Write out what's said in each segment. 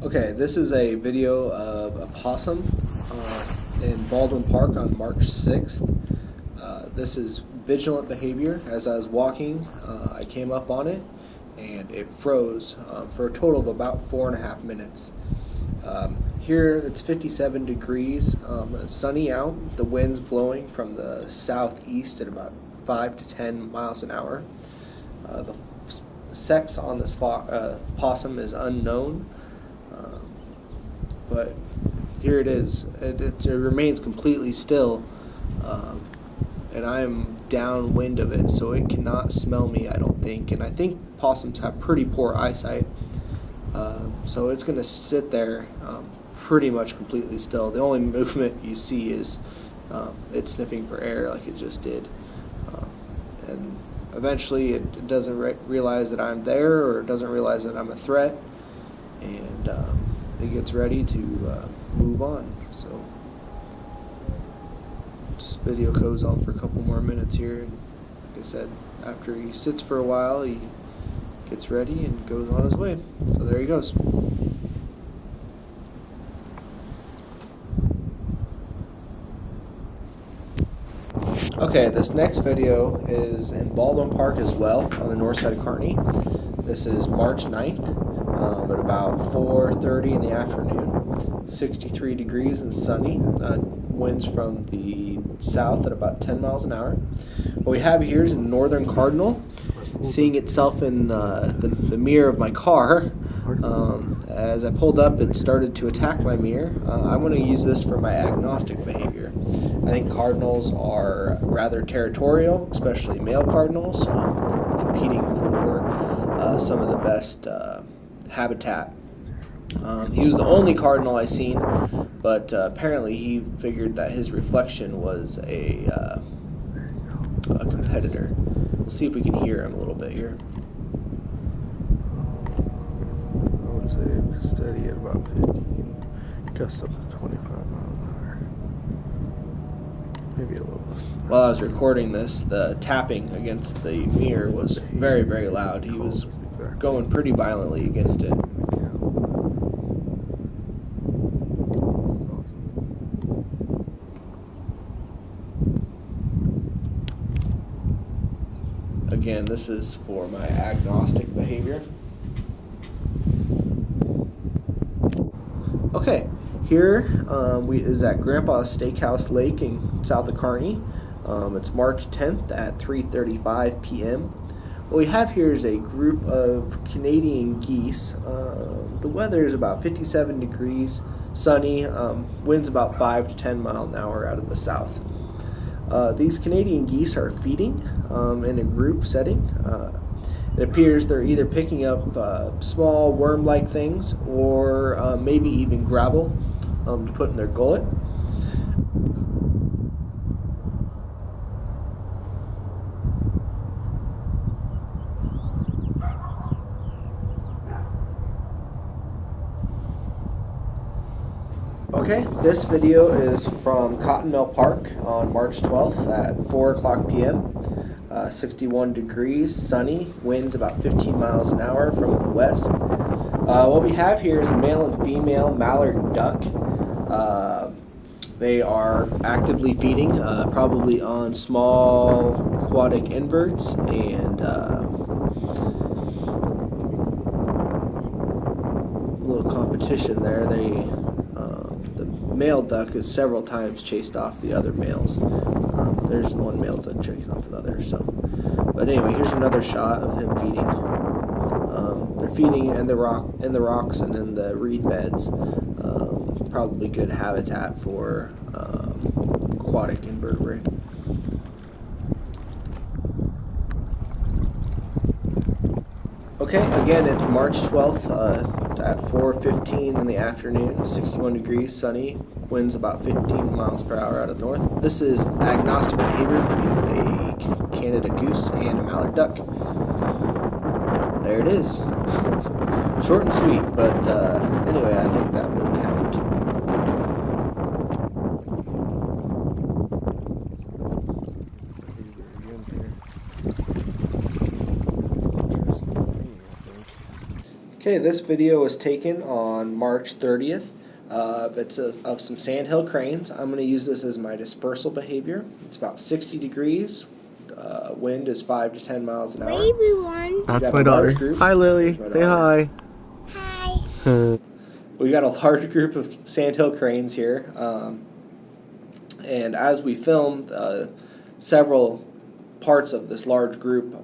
Okay, this is a video of a possum in Baldwin Park on March 6th. This is vigilant behavior. As I was walking, I came up on it and it froze for a total of about 4.5 minutes. Here it's 57 degrees, it's sunny out, the wind's blowing from the southeast at about 5 to 10 miles an hour. The sex on this possum is unknown. But here it is. It remains completely still, and I am downwind of it, so it cannot smell me, I don't think. And I think possums have pretty poor eyesight, so it's going to sit there pretty much completely still. The only movement you see is it sniffing for air like it just did. And eventually it doesn't realize that I'm there, or it doesn't realize that I'm a threat, and it gets ready to move on. So this video goes on for a couple more minutes here, and like I said, after he sits for a while, he gets ready and goes on his way. So there he goes. Okay, this next video is in Baldwin Park as well, on the north side of Kearney. This is March 9th. At about 4:30 in the afternoon, 63 degrees and sunny, winds from the south at about 10 miles an hour. What we have here is a northern cardinal seeing itself in the mirror of my car. As I pulled up, it started to attack my mirror. I'm going to use this for my agnostic behavior. I think cardinals are rather territorial, especially male cardinals, competing for some of the best habitat. He was the only cardinal I seen, but apparently he figured that his reflection was a competitor. We'll see if we can hear him a little bit here. I would say steady at about 15, gusts up to 25 miles an hour. Maybe a little less than that. While I was recording this, the tapping against the mirror was very, very loud. He was going pretty violently against it. Again, this is for my agnostic behavior. Okay, here is at Grandpa's Steakhouse Lake in south of Kearney. It's March 10th at 3:35 p.m. What we have here is a group of Canadian geese. The weather is about 57 degrees, sunny, winds about 5 to 10 miles an hour out of the south. These Canadian geese are feeding in a group setting. It appears they're either picking up small worm-like things or maybe even gravel to put in their gullet. Okay, this video is from Cotton Mill Park on March 12th at 4 o'clock p.m. 61 degrees, sunny, winds about 15 miles an hour from the west. What we have here is a male and female mallard duck. They are actively feeding, probably on small aquatic inverts, and a little competition there. The male duck has several times chased off the other males. There's one male duck chasing off another. But anyway, here's another shot of him feeding. They're feeding in the rocks and in the reed beds. Probably good habitat for aquatic invertebrate. Okay, again, it's March 12th at 4:15 in the afternoon, 61 degrees, sunny, winds about 15 miles per hour out of the north. This is agnostic behavior between a Canada goose and a mallard duck. There it is. Short and sweet, but anyway, I think that will count. Okay, this video was taken on March 30th. It's of some sandhill cranes. I'm going to use this as my dispersal behavior. It's about 60 degrees. Wind is 5 to 10 miles an hour. Hi, everyone. That's my daughter. Hi, Lily. Say hi. Hi. We've got a large group of sandhill cranes here. And as we filmed, several parts of this large group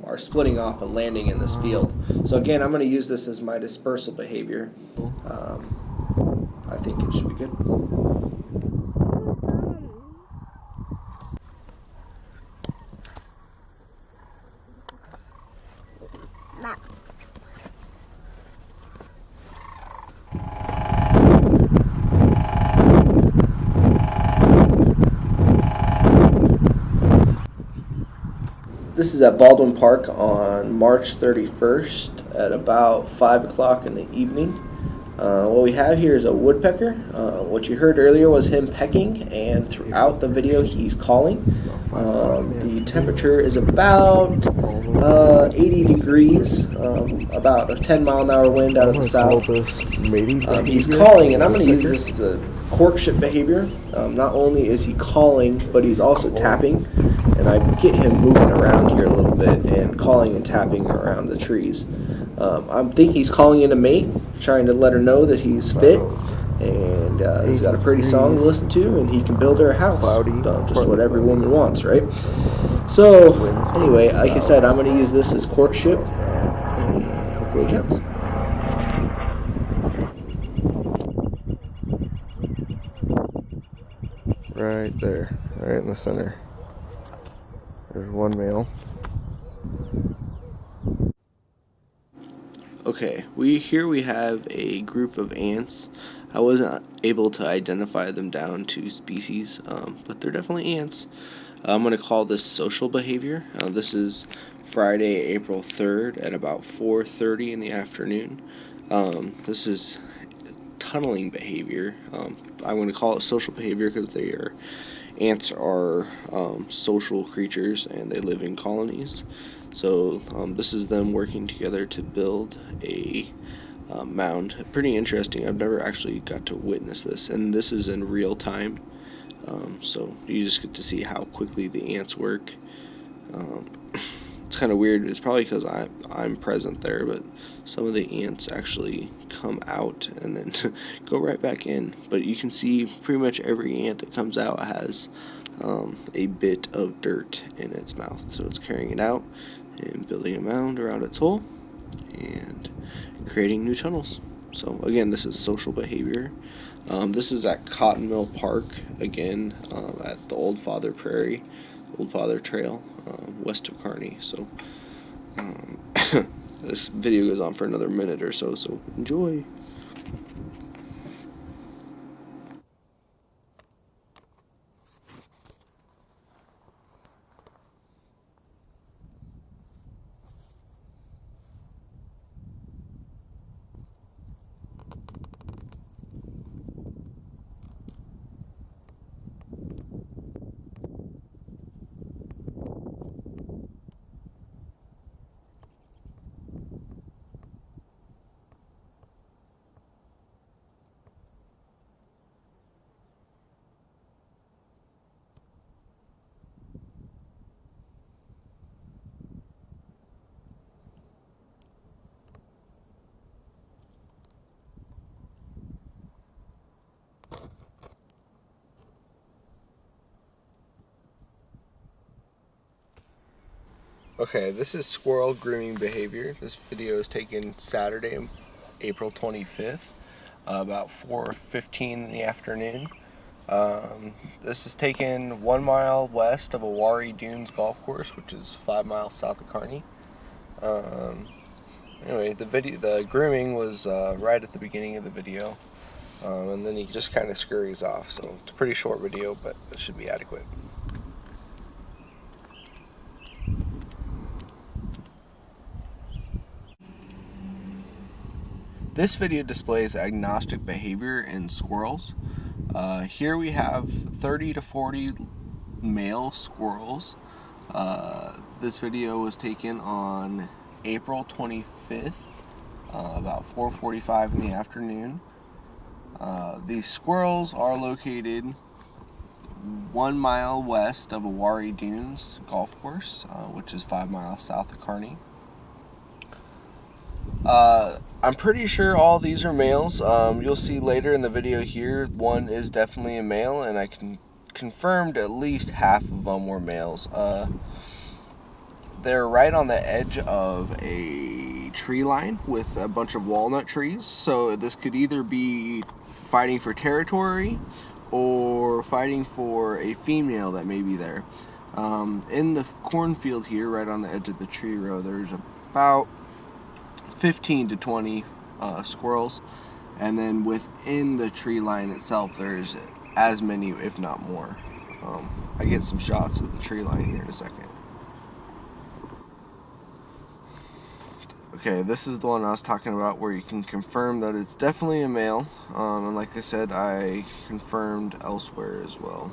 are splitting off and landing in this field. So again, I'm going to use this as my dispersal behavior. I think it should be good. This is at Baldwin Park on March 31st at about 5 o'clock in the evening. What we have here is a woodpecker. What you heard earlier was him pecking, and throughout the video he's calling. The temperature is about 80 degrees, about a 10-mile-an-hour wind out of the south. He's calling, and I'm going to use this as a courtship behavior. Not only is he calling, but he's also tapping. And I get him moving around here a little bit and calling and tapping around the trees. I think he's calling in a mate, trying to let her know that he's fit, and he's got a pretty song to listen to, and he can build her a house. Just what every woman wants, right? So, anyway, like I said, I'm going to use this as courtship, and hopefully it counts. Right there, right in the center. There's one male. Okay, here we have a group of ants. I wasn't able to identify them down to species, but they're definitely ants. I'm going to call this social behavior. This is Friday, April 3rd at about 4:30 in the afternoon. This is tunneling behavior. I'm going to call it social behavior because ants are social creatures and they live in colonies. So this is them working together to build a mound. Pretty interesting. I've never actually got to witness this, and this is in real time. So you just get to see how quickly the ants work. It's kind of weird. It's probably because I'm present there, but some of the ants actually come out and then go right back in. But you can see pretty much every ant that comes out has a bit of dirt in its mouth. So it's carrying it out and building a mound around its hole and creating new tunnels. So again, this is social behavior. This is at Cotton Mill Park, again, at the Old Father Prairie, Old Father Trail, west of Kearney. So this video goes on for another minute or so, so enjoy. Okay, this is squirrel grooming behavior. This video is taken Saturday, April 25th, about 4:15 in the afternoon. This is taken 1 mile west of Awari Dunes Golf Course, which is 5 miles south of Kearney. Anyway, the grooming was right at the beginning of the video, and then he just kind of scurries off. So it's a pretty short video, but it should be adequate. This video displays agnostic behavior in squirrels. Here we have 30 to 40 male squirrels. This video was taken on April 25th about 4:45 in the afternoon. These squirrels are located 1 mile west of Awari Dunes Golf Course, which is 5 miles south of Kearney. I'm pretty sure all these are males. You'll see later in the video here, one is definitely a male, and I confirmed at least half of them were males. They're right on the edge of a tree line with a bunch of walnut trees, so this could either be fighting for territory or fighting for a female that may be there. In the cornfield here, right on the edge of the tree row, there's about 15 to 20 squirrels, and then within the tree line itself there's as many, if not more. I get some shots of the tree line here in a second. Okay, this is the one I was talking about where you can confirm that it's definitely a male, and like I said, I confirmed elsewhere as well.